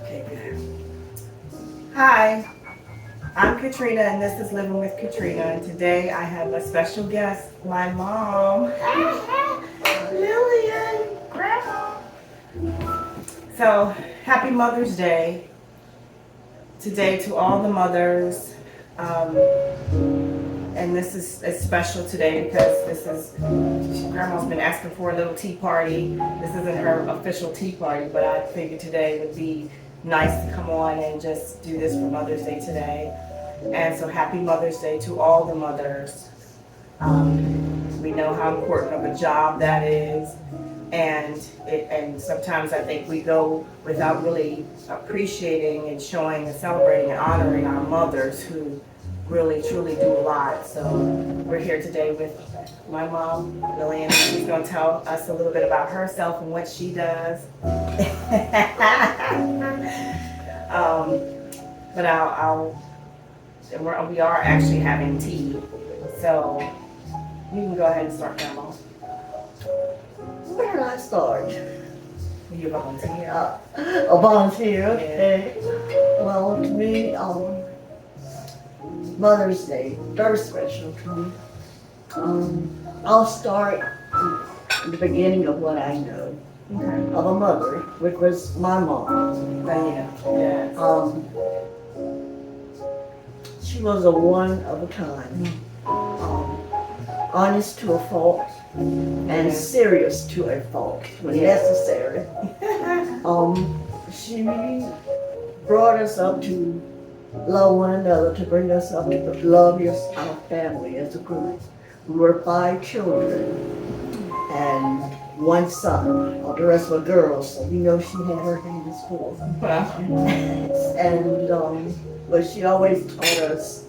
Okay, good. Hi, I'm Katrina, and this is Living with Katrina. And today I have a special guest, my mom, Lillian, Grandma. So, happy Mother's Day today to all the mothers. Um, and this is special today because Grandma's been asking for a little tea party. This isn't her official tea party, but I figured today would be nice to come on and just do this for Mother's Day today. And so happy Mother's Day to all the mothers. We know how important of a job that is, and sometimes I think we go without really appreciating and showing and celebrating and honoring our mothers who really truly do a lot. So we're here today with my mom, Lillian. She's going to tell us a little bit about herself and what she does. But we are actually having tea, so you can go ahead and start, Grandma. Where did I start? You volunteer. A volunteer, okay. Well, to me, Mother's Day, very special to me. I'll start at the beginning of what I know of a mother, which was my mom. Yes. She was a one of a kind, honest to a fault, and serious to a fault when necessary. She brought us up to love one another, to bring us up to love our family as a group. We were 5 children and 1 son. All the rest were girls, so you know she had her hands full. But she always taught us,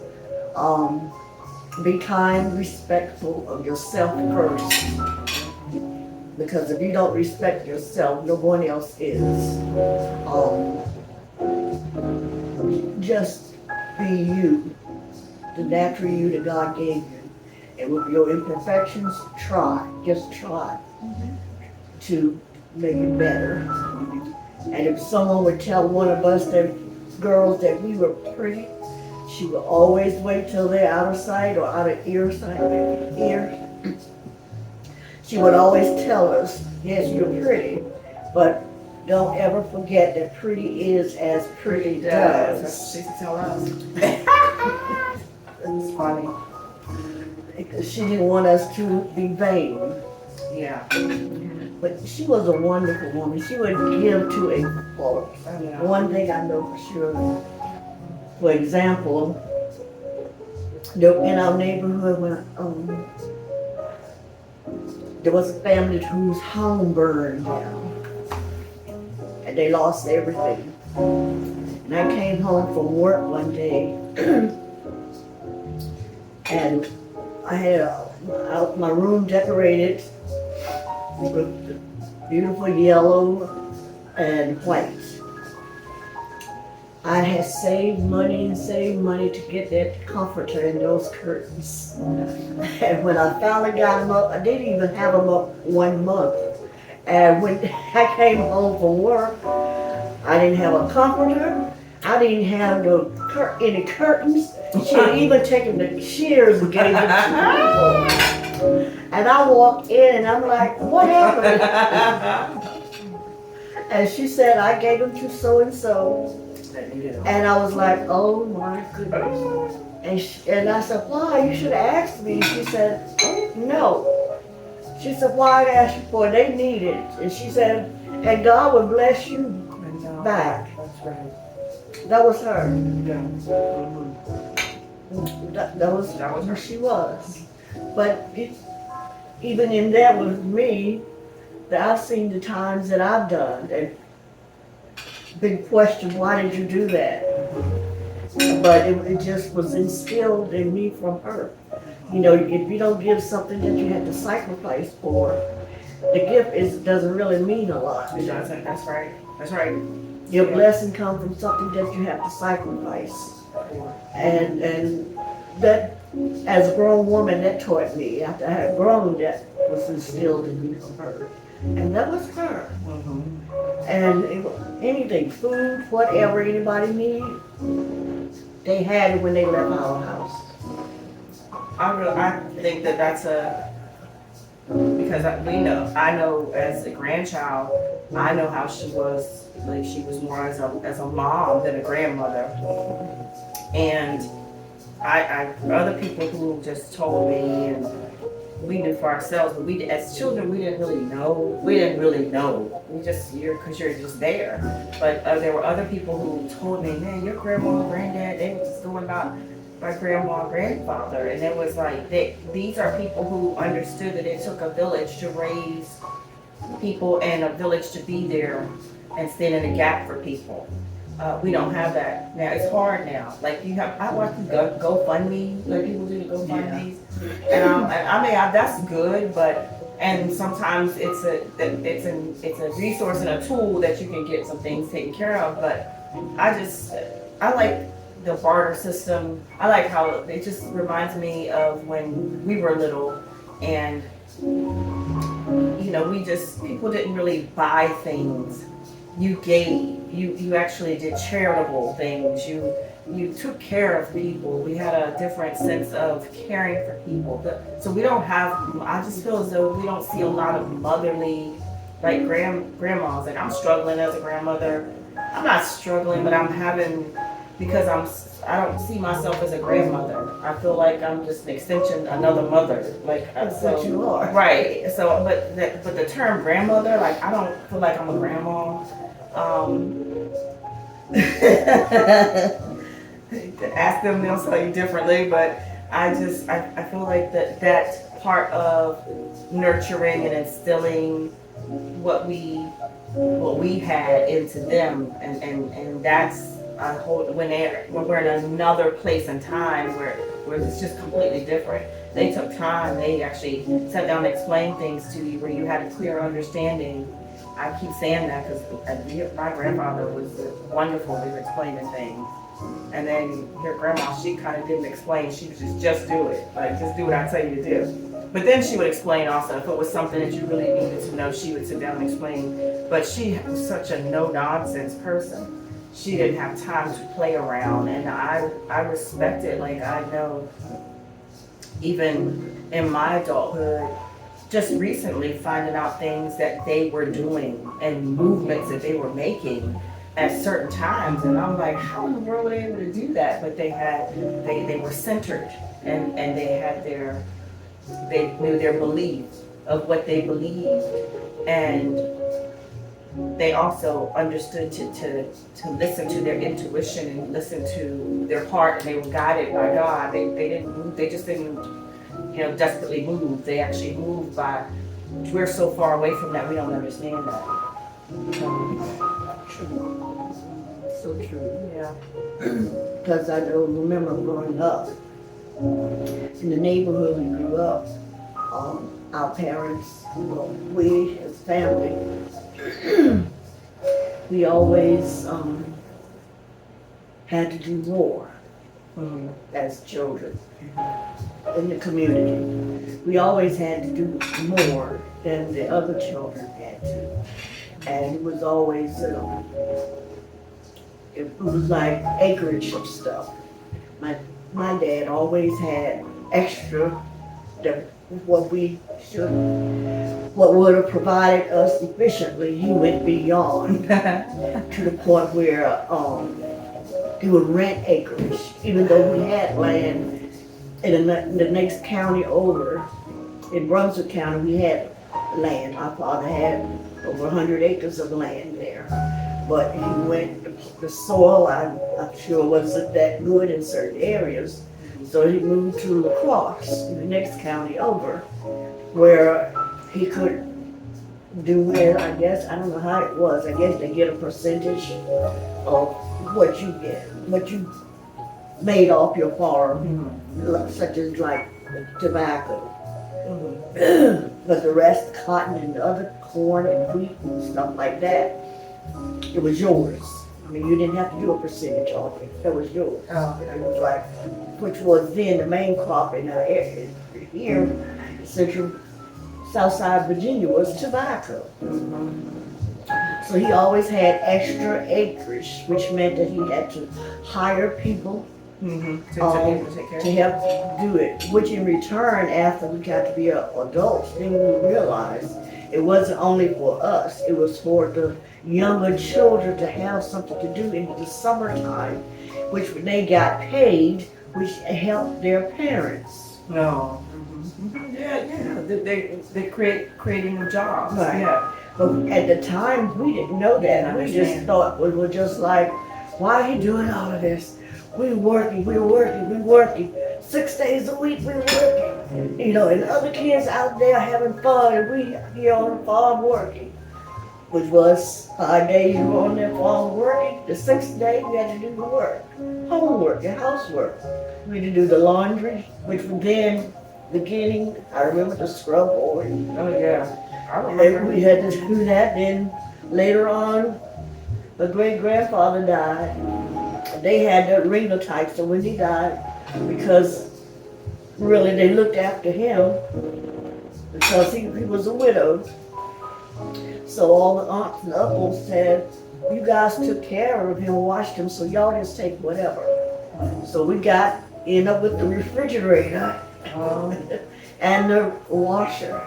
be kind, respectful of yourself first. Because if you don't respect yourself, no one else is. Just be you, the natural you that God gave you. And with your imperfections, just try to make it better. And if someone would tell one of us girls that we were pretty, she would always wait till they're out of sight or out of ear. She would always tell us, yes, you're pretty, but don't ever forget that pretty is as pretty does. That's what she used to tell us. It's funny. She didn't want us to be vain. Yeah. But she was a wonderful woman. She would give to a fault. One thing I know for sure, for example, in our neighborhood, there was a family whose home burned down. And they lost everything. And I came home from work one day, and I had my room decorated with beautiful yellow and white. I had saved money to get that comforter and those curtains. And when I finally got them up, I didn't even have them up 1 month. And when I came home from work, I didn't have a comforter. I didn't have any curtains. She had even taken the shears and gave it to me. And I walked in and I'm like, what happened? And she said, I gave them to so-and-so. And I was like, oh my goodness. And I said, why? You should have asked me. She said, no. She said, why I asked you for it? They need it. And she said, and God will bless you back. That's right. That was her. Yeah. That was who she was. But even in that with me, that I've seen the times that I've done and been questioned, why did you do that? But it just was instilled in me from her. You know, if you don't give something that you had to sacrifice for, the gift doesn't really mean a lot. It doesn't. That's right. That's right. Your blessing comes from something that you have to sacrifice. And that, as a grown woman, that taught me. After I had grown, that was instilled in me from her. and that was her. Mhm. And anything, food, whatever anybody needed, they had it when they left our house. I think that that's because I know as a grandchild, I know how she was, like she was more as a mom than a grandmother. And other people who just told me, and we knew for ourselves, but as children, we didn't really know. We didn't really know. Because you're just there. But there were other people who told me, man, your grandma and granddad, they were just going about my grandma and grandfather. And it was like, these are people who understood that it took a village to raise people and a village to be there and stand in a gap for people. We don't have that now. It's hard now. Like I watch GoFundMe, like people do the GoFundMes, and that's good, and sometimes it's a resource and a tool that you can get some things taken care of. But I like the barter system. I like how it just reminds me of when we were little, and people didn't really buy things. You gave. You actually did charitable things. You took care of people. We had a different sense of caring for people. So we don't have. I just feel as though we don't see a lot of motherly, like grandmas. Like I'm struggling as a grandmother. I'm not struggling, but I'm having because I don't see myself as a grandmother. I feel like I'm just an extension, another mother. Like That's what you are. right. So, but the term grandmother, like I don't feel like I'm a grandma. Ask them, they'll tell you differently. But I feel like that part of nurturing and instilling what we had into them, and that's when we're in another place and time where it's just completely different. They took time. They actually sat down and explained things to you where you had a clear understanding. I keep saying that because my grandfather was wonderful with explaining things. And then your grandma, she kind of didn't explain. She was just do it. Like, just do what I tell you to do. But then she would explain also. If it was something that you really needed to know, she would sit down and explain. But she was such a no-nonsense person. She didn't have time to play around. And I respect it. Like, I know even in my adulthood, just recently finding out things that they were doing and movements that they were making at certain times, and I'm like, how in the world were they able to do that? But they were centered, and they knew their beliefs of what they believed, and they also understood to listen to their intuition and listen to their heart, and they were guided by God. They didn't move. They just didn't desperately move. They actually moved by, we're so far away from that, we don't understand that. True. So true. Yeah. Because I remember growing up in the neighborhood we grew up, our parents, we as family, we always had to do more as children in the community. We always had to do more than the other children had to. And it was always, it was like acreage of stuff. My dad always had extra than what would have provided us efficiently. He went beyond to the point where he would rent acreage, even though we had land in the next county over. In Brunswick County, we had land. My father had over 100 acres of land there. But he went, the soil, I'm sure, wasn't that good in certain areas. So he moved to La Crosse, the next county over, where he could do it, I guess, I don't know how it was. I guess they get a percentage of what you get, what you made off your farm, such as like tobacco. But the rest, cotton and the other corn and wheat and stuff like that, it was yours. I mean, you didn't have to do a percentage of it. That was yours. It was like, which was then the main crop in our area here, central Southside Virginia was tobacco. So he always had extra acreage, which meant that he had to hire people To take care to help do it. Which in return, after we got to be adults, then we realized it wasn't only for us, it was for the younger children to have something to do in the summertime, which they got paid, which helped their parents. No. Yeah. They creating new jobs. Right. Yeah. But at the time, we didn't know that. I We just understand. thought we were just like, why are you doing all of this? We're working. 6 days a week, we're working. You know, and other kids out there having fun, and we here on the farm working. Which was 5 days you were on that farm working. The 6th day, we had to do the work. Homework and housework. We had to do the laundry, which was then beginning, I remember the scrub board. Oh yeah. I And remember. we had to do that. Then later on, my great grandfather died. They had the renal type, so when he died, because really they looked after him because he was a widow. So all the aunts and uncles said, you guys took care of him, washed him, so y'all just take whatever. So we ended up with the refrigerator and the washer.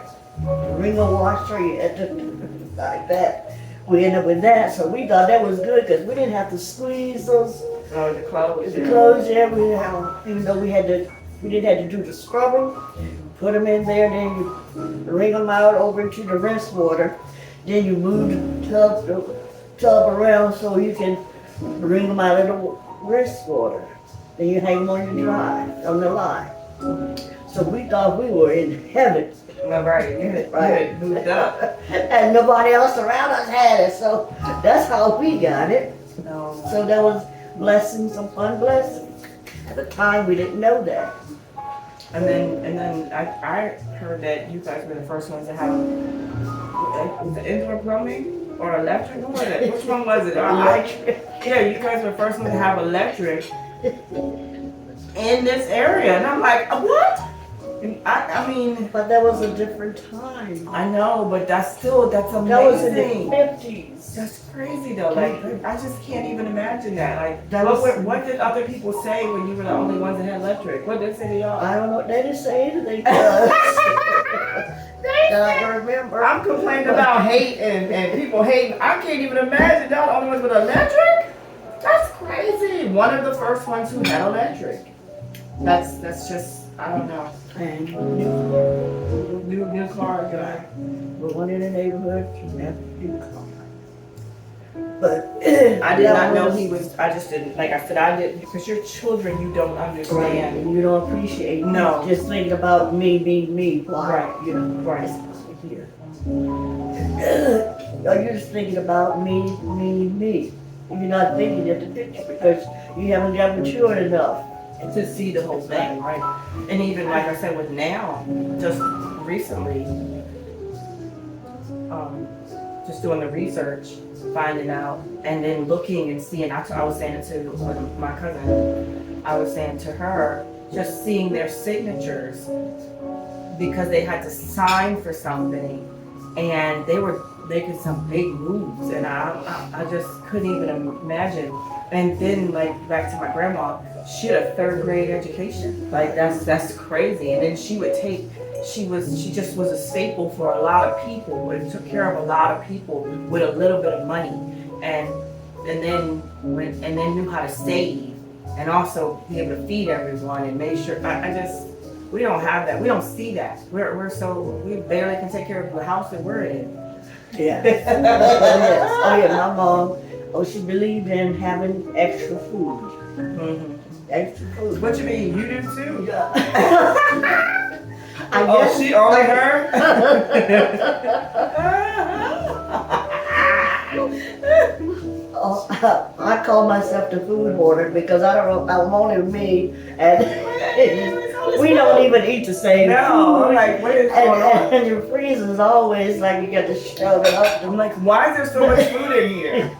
Ringer washer, you had to like that. We ended up with that, so we thought that was good because we didn't have to squeeze those Oh, the clothes. the clothes. Yeah, we didn't have, even though we didn't have to do the scrubbing. Put them in there, then you wring them out over into the rinse water. Then you move the tub around so you can wring them out of the rinse water. Then you hang them on your dry on the line. So we thought we were in heaven. Well, right. You had moved up. And nobody else around us had it, so that's how we got it. No. So there was blessings upon blessings. At the time, we didn't know that. And then I heard that you guys were the first ones to have was it indoor plumbing or electric? What was it? Which one was it? Yeah, you guys were the first ones to have electric in this area, and I'm like, what? And I mean, But that was a different time. I know, but that's amazing. That was in the 50s. That's crazy though. Like I just can't even imagine that. Like That what did other people say when you were the only ones that had electric? What did they say to y'all? I don't know, they didn't say anything to us. That I can remember. I'm complaining about hate and people hating. I can't even imagine y'all the only ones with electric. That's crazy. One of the first ones who had electric. That's just I don't know. And New car guy. the one in the neighborhood, she never did come. But I did not know he was. I just didn't. Like I said, I didn't because your children you don't Right, understand. and you don't appreciate. No. Just thinking about me. Why? Right. You know. Right. It's here. You're just thinking about me. You're not thinking at the picture because you haven't got matured enough. To see the whole thing, right? And even like I said with now, just recently, just doing the research, finding out, and then looking and seeing. I was saying it to my cousin. I was saying to her, just seeing their signatures because they had to sign for something, and they were making some big moves, and I just couldn't even imagine. And then like back to my grandma, she had a 3rd grade education. Like that's crazy. And then she just was a staple for a lot of people and took care of a lot of people with a little bit of money. And then knew how to save and also be able to feed everyone and make sure we don't have that. We don't see that. We barely can take care of the house that we're in. Yeah. Yes. Oh yeah, my mom. Oh, she believed in having extra food. Mm-hmm. Extra food. What you mean? You do too? Yeah. I Oh, guess. she only her? Oh, I call myself the food hoarder because I don't know. I'm only me, and we don't even eat the same No, I'm food. like, what is going on? And your freezer is always like you got to shove it up. I'm like, why is there so much food in here?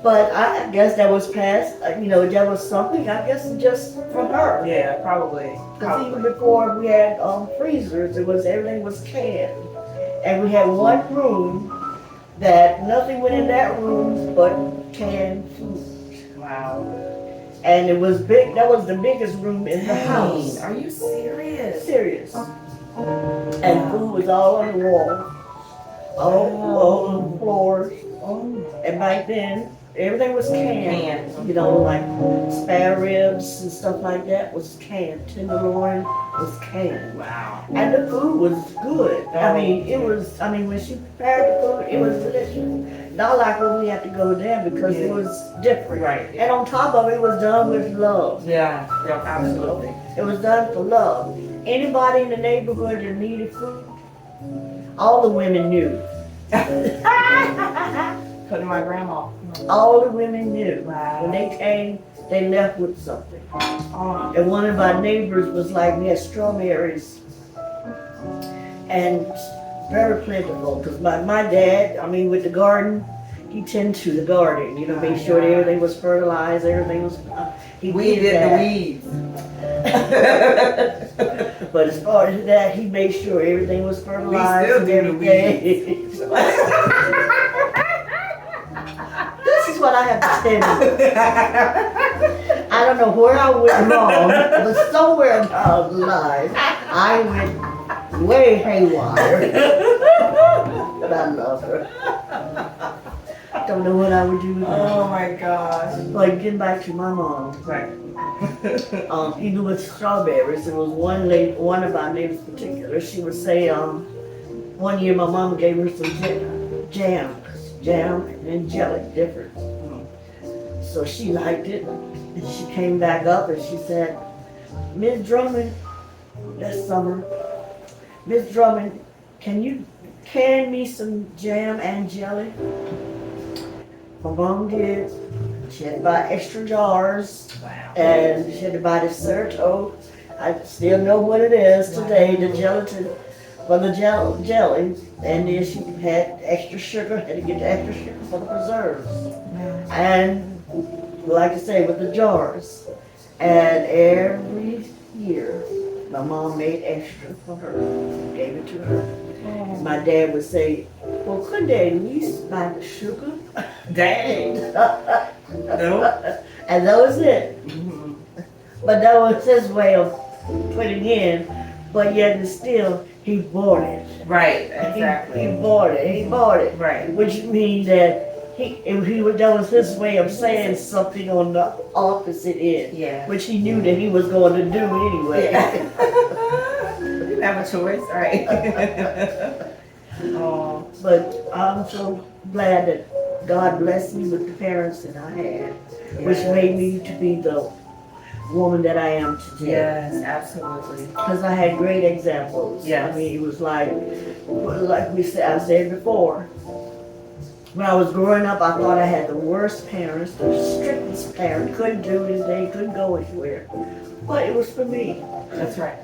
But I guess that was past, that was something, I guess, just for her. Yeah, probably. Because even before we had freezers, everything was canned. And we had one room that nothing went in that room but canned food. Wow. And it was big, that was the biggest room in the house. Are you serious? Serious. And food was all on the wall, all on the floors. Oh. And back then, everything was canned. Canned. Like spare ribs and stuff like that was canned. Tenderloin was canned. Wow. And the food was good. When she prepared the food, it was delicious. Not like when we had to go there because it was different. Right. And on top of it, it was done with love. Yeah, absolutely. It was done for love. Anybody in the neighborhood that needed food, all the women knew. Putting my grandma. All the women knew. Wow. When they came, they left with something. Oh. And one of our neighbors was like, we had strawberries. And very plentiful. Because my dad, with the garden, he tended to the garden. Make sure that everything was fertilized, everything was... We did the weeds. But as far as that, he made sure everything was fertilized. We still do the weeds. This is what I have to tell you. I don't know where I went wrong, but somewhere down the line, I went way haywire. But I love her. Don't know what I would do with her. Oh my gosh. Like, getting back to my mom. Right. Even with strawberries, there was one of our neighbors in particular, she would say, one year my mom gave her some jam and jelly, different. So she liked it, and she came back up and she said, Miss Drummond, that summer, Miss Drummond, can you can me some jam and jelly? My mom did. She had to buy extra jars. Wow. And she had to buy the Certo. I still know what it is today, the gelatin for the jelly. And then she had extra sugar, had to get the extra sugar for the preserves. And like I say, with the jars. And every year, my mom made extra for her, gave it to her. My dad would say, well, couldn't they at least buy the sugar? Dang. No. And that was it. But that was his way of putting in, but yet and still, he bought it. Right, exactly. He bought it. Right. Which means that that was his way of saying something on the opposite end. Yeah. Which he knew that he was going to do anyway. Yeah. You didn't have a choice, right? Oh. But I'm so glad that God blessed me with the parents that I had, which made me to be the woman that I am today. Yes, absolutely. Because I had great examples. Yes. It was like I said before, when I was growing up, I thought I had the worst parents, the strictest parents, couldn't do anything, couldn't go anywhere. But it was for me. That's right.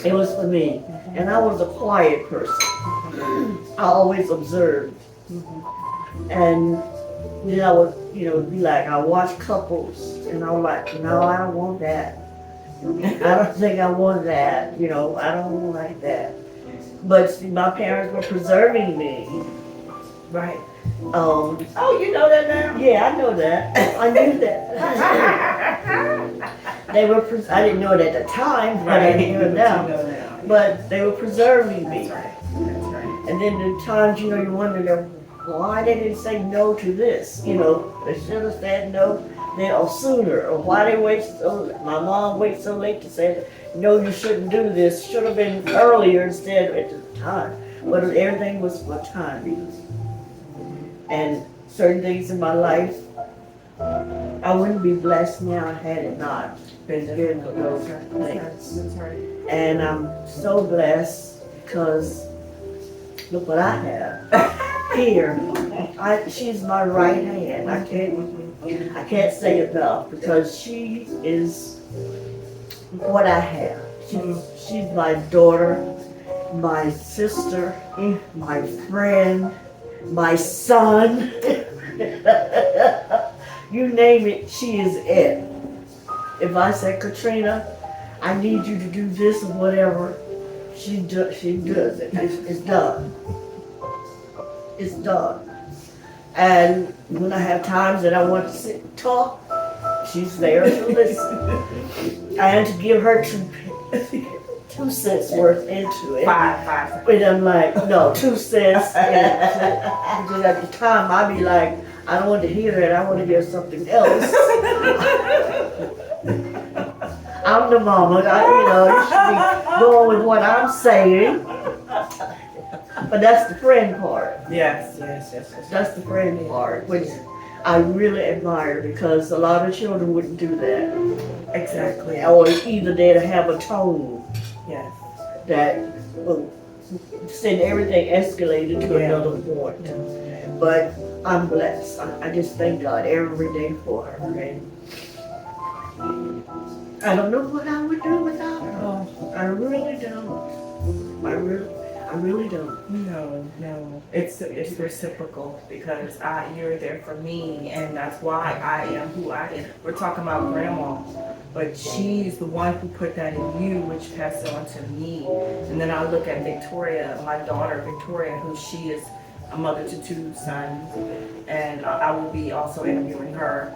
It was for me. And I was a quiet person. I always observed. And then I would, be like, I watch couples, and I was like, no, I don't want that. I don't think I want that. I don't like that. But see, my parents were preserving me. Right. Oh, You know that now? yeah, I know that. I knew that. They were. I didn't know it at the time, but I knew it now. You know now. But they were preserving me. That's right. That's right. And then the times, you wonder why they didn't say no to this. They should have said no then or sooner. Or why they wait my mom wait so late to say, no, you shouldn't do this. Should have been earlier instead at the time. But everything was for timing. And certain things in my life, I wouldn't be blessed now had it not been for those things. That's right. And I'm so blessed because look what I have here. She's my right hand. I can't say enough because she is what I have. She's my daughter, my sister, my friend, my son. You name it, she is it. If I say, Katrina, I need you to do this or whatever, she does it. It's done. It's done. And when I have times that I want to sit and talk, she's there to listen. And to give her 2 cents worth into it. Five. But I'm like, no, 2 cents. Because at the time I'd be like, I don't want to hear that. I want to hear something else. I'm the mama. You should be going with what I'm saying. But that's the friend part. Yes. That's the friend part, which I really admire because a lot of children wouldn't do that. Exactly. Or either they'd have a tone Yes. that will send everything escalated to another point. But I'm blessed. I just thank God every day for her. And I don't know what I would do without her. Oh, I really don't. I really don't. no. It's reciprocal because you're there for me, and that's why I am who I am. We're talking about grandma, but she's the one who put that in you, which passed it on to me. And then I look at Victoria, my daughter Victoria, who she is a mother to 2 sons, and I will be also interviewing her.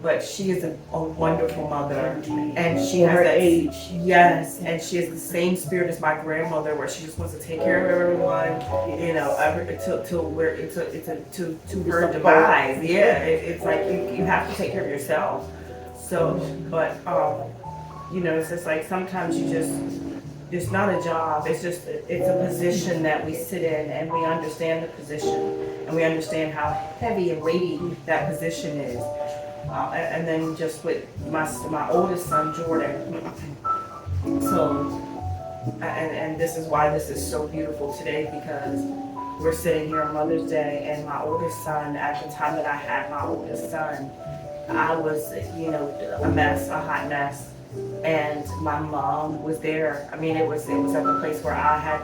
But she is a wonderful mother, and she has her that age. Yes, and she has the same spirit as my grandmother, where she just wants to take care of everyone, to her demise. Yeah, it's like you have to take care of yourself. So, but it's just like sometimes it's not a job. It's a position that we sit in, and we understand the position, and we understand how heavy and weighty that position is. And then just with my oldest son, Jordan. So, and this is why this is so beautiful today, because we're sitting here on Mother's Day, and my oldest son, at the time that I had my oldest son, I was, a mess, a hot mess. And my mom was there. I mean, it was at the place where I had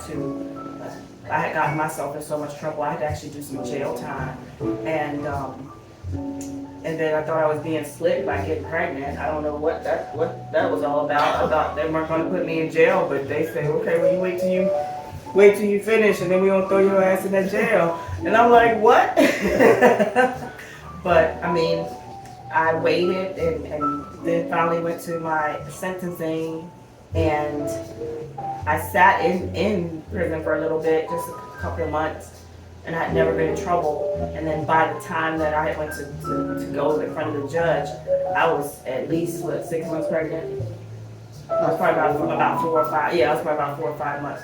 gotten myself in so much trouble. I had to actually do some jail time. And then I thought I was being slick by getting pregnant. I don't know what that was all about. I thought they weren't going to put me in jail, but they said, okay, well, you wait till you finish, and then we're going to throw your ass in that jail. And I'm like, what? But I mean, I waited, and then finally went to my sentencing, and I sat in prison for a little bit, just a couple of months. And I had never been in trouble. And then by the time that I went to go in front of the judge, I was at least, 6 months pregnant? I was probably about 4 or 5. Yeah, I was probably about 4 or 5 months,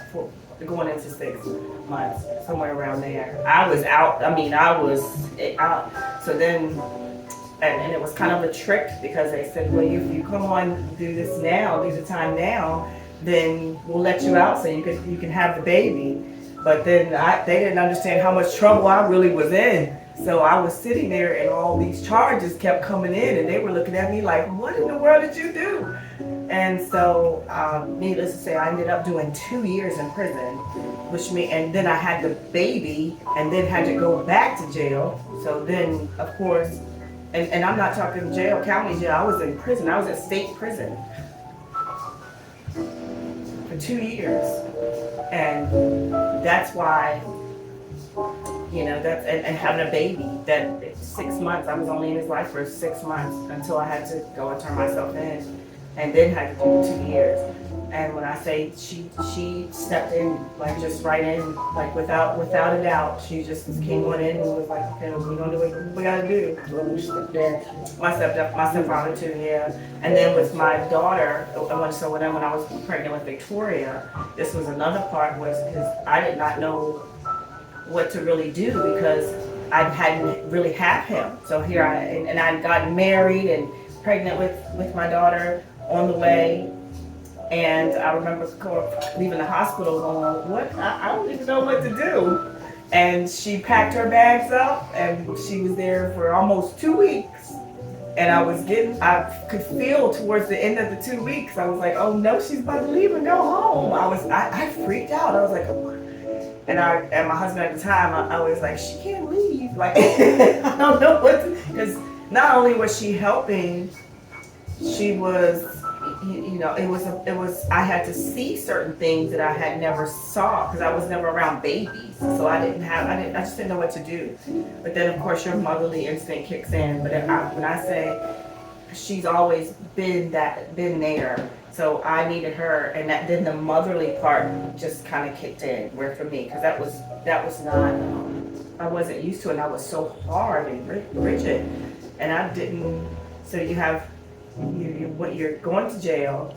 going into 6 months, somewhere around there. I was out. I mean, I was out. So then, and it was kind of a trick, because they said, well, if you come on, do this now, do the time now, then we'll let you out so you can have the baby. But then they didn't understand how much trouble I really was in. So I was sitting there, and all these charges kept coming in, and they were looking at me like, what in the world did you do? And so, needless to say, I ended up doing 2 years in prison, and then I had the baby, and then had to go back to jail. So then, of course, and I'm not talking jail, county jail, I was in prison. I was at state prison for 2 years. And that's why, and having a baby, that 6 months, I was only in his life for 6 months until I had to go and turn myself in, and then had to do 2 years. And when I say she stepped in, like just right in, like without a doubt, she just came on in and was like, okay, we're gonna do what we gotta do. My stepfather too, yeah. And then with my daughter, so when I was pregnant with Victoria, this was another part, was because I did not know what to really do, because I hadn't really had him. So here and I'd gotten married and pregnant with my daughter on the way. And I remember leaving the hospital going, what? I don't even know what to do. And she packed her bags up, and she was there for almost 2 weeks. And I could feel towards the end of the 2 weeks, I was like, oh no, she's about to leave and go home. I freaked out. I was like, oh. And my husband at the time, I was like, she can't leave. Like, I don't know what to, because not only was she helping, she was, you know, it was I had to see certain things that I had never saw because I was never around babies, so I just didn't know what to do. But then of course your motherly instinct kicks in. But when I say she's always been there, so I needed her, and then the motherly part just kind of kicked in where for me, because that was not, I wasn't used to it, and I was so hard and rigid, and I didn't. So you have you're going to jail,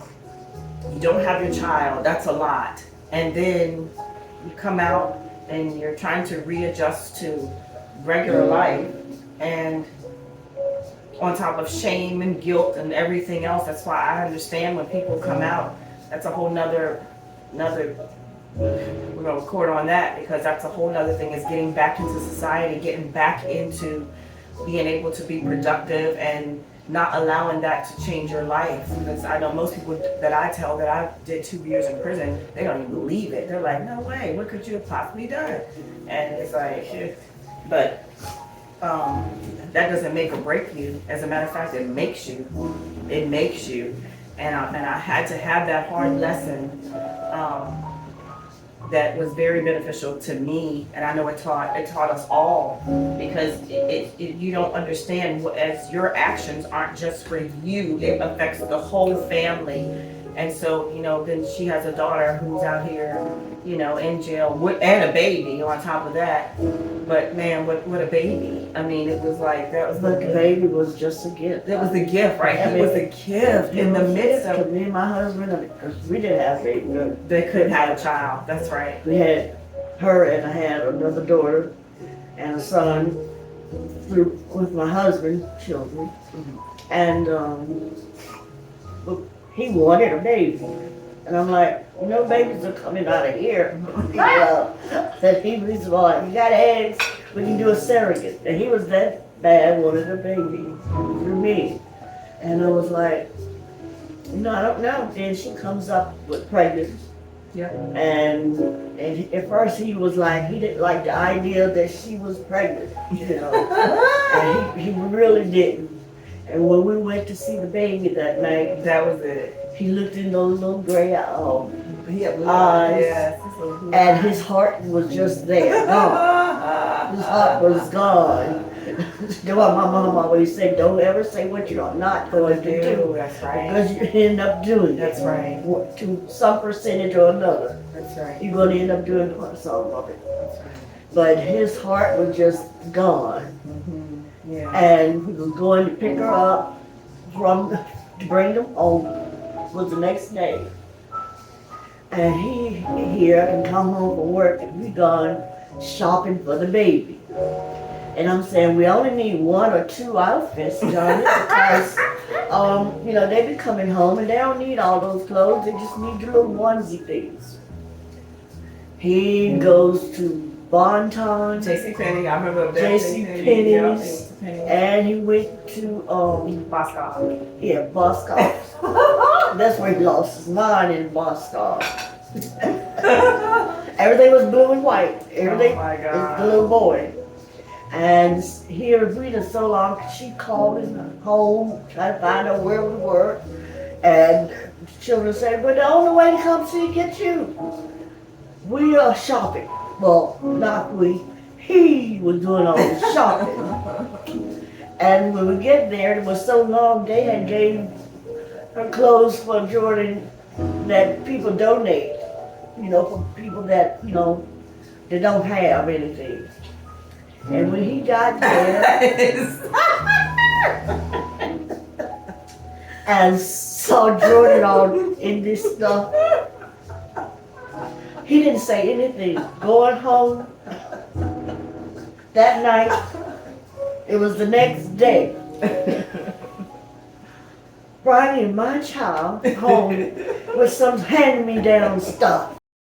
you don't have your child, that's a lot, and then you come out and you're trying to readjust to regular life, and on top of shame and guilt and everything else. That's why I understand when people come out, that's a whole nother, we're gonna record on that, because that's a whole nother thing, is getting back into society, getting back into being able to be productive and not allowing that to change your life. Because I know most people that I tell that I did 2 years in prison, they don't even believe it. They're like, no way, what could you have possibly done? And it's like, but that doesn't make or break you. As a matter of fact, it makes you. It makes you. And I had to have that hard lesson that was very beneficial to me, and I know it taught us all, because you don't understand as your actions aren't just for you, it affects the whole family. And so, you know, then she has a daughter who's out here, you know, in jail and a baby on top of that. But man, what a baby. I mean, it was like, that was But the baby was just a gift. It was the gift, right? It was a gift in the midst of. Me and my husband, because we didn't have a baby. They couldn't have a child. That's right. We had her, and I had another daughter and a son with my husband, children. And he wanted a baby. And I'm like, no babies are coming out of here. That he was like, you got eggs, we can do a surrogate. And he was that bad, wanted a baby for me. And I was like, no, I don't know. And she comes up with pregnant. Yeah. And at first he was like, he didn't like the idea that she was pregnant, you know. And he really didn't. And when we went to see the baby that night, that was it. He looked in those little gray eyes, yes. And his heart was just there. Gone. His heart was gone. That's why my mom always said, don't ever say what you're not going to do. That's right. Because you end up doing it. That's right. To some percentage or another. That's right. You're going to end up doing some of it. That's right. But his heart was just gone. Mm-hmm. Yeah. And he was going to pick her up to bring them home. Was the next day. And he here and come home from work, and we gone shopping for the baby. And I'm saying we only need 1 or 2 outfits, Johnny, because you know, they be coming home and they don't need all those clothes, they just need the little onesie things. He goes to Bon-Ton, JCPenney, I remember that. JCPenney's, and he went to Bosco. Yeah, Bosco. That's where he lost his mind, in Bosco. Everything was blue and white. Everything. Oh my God. The little boy. And here we done so long, she called him home, trying to find out where we were. And the children said, well, the only way to come see get you. We are shopping. Well, not we. He was doing all the shopping. And when we get there, it was so long, they had gave her clothes for Jordan that people donate, you know, for people that, you know, they don't have anything. And when he got there and saw Jordan all in this stuff, he didn't say anything. Going home that night, it was the next day. Bringing my child home with some hand-me-down stuff.